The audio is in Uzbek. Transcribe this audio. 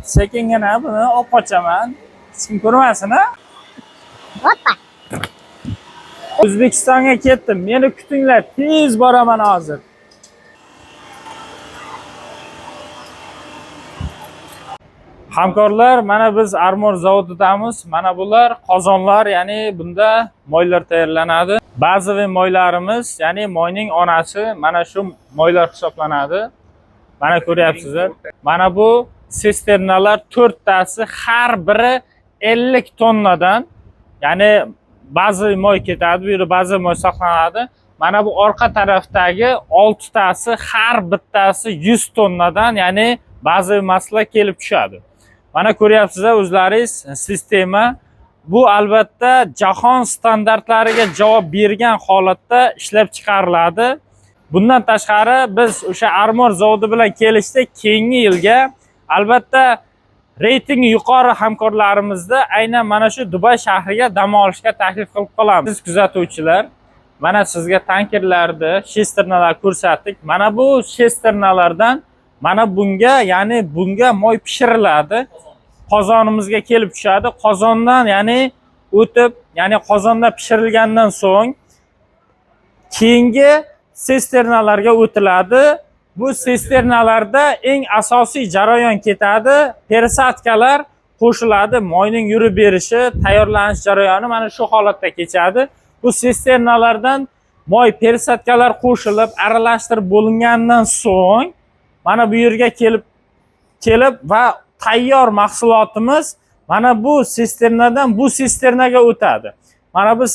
Sekingina buni olib qochaman. Hech kim ko'rmasin, ha? Hoppa. O'zbekistonga ketdim. Meni kutinglar, tez boraman hozir. Hamkorlar, mana biz Armor zavodidamiz. Mana bular qozonlar, ya'ni bunda moylar tayyorlanadi. Ba'zi moylarimiz, ya'ni moyning onasi mana shu moylar hisoblanadi. Mana ko'ryapsizlar. Mana bu sisternalar 4 tasi, har biri 50 tonnadan, ya'ni ba'zi moy ketadi, bu yerda ba'zi moy saqlanadi. Mana bu orqa tarafdagi 6 tasi, har bittasi 100 tonnadan, ya'ni ba'zi maslar kelib tushadi. Mana ko'ryapsizlar o'zlaringiz sistema. Bu albatta jahon standartlariga javob bergan holatda ishlab chiqariladi. Bundan tashqari biz o'sha Armor zavodi bilan kelishdik. Keyingi yilga albatta reytingi yuqori hamkorlarimizni aynan mana shu Dubay shahriga dam olishga taklif qilib qolamiz. Siz kuzatuvchilar, mana sizga tankerlarni, shesternalar ko'rsatdik. Mana bu shesternalardan mana bunga, ya'ni bunga moy pishiriladi. Qozonimizga kelib tushadi. Qozondan, ya'ni o'tib, ya'ni qozonda pishirilgandan so'ng keyingi sisternalarga o'tiladi. Bu sisternalarda eng asosiy jarayon ketadi. Persatkalar qo'shiladi. Moyning yurib berishi, tayyorlanish jarayoni mana shu holatda kechadi. Bu sisternalardan moy persatkalar qo'shilib, aralashtirib bo'lingandan so'ng mana bu yerga kelib va tayyor mahsulotimiz mana bu sisternadan bu sisternaga o'tadi. Mana bu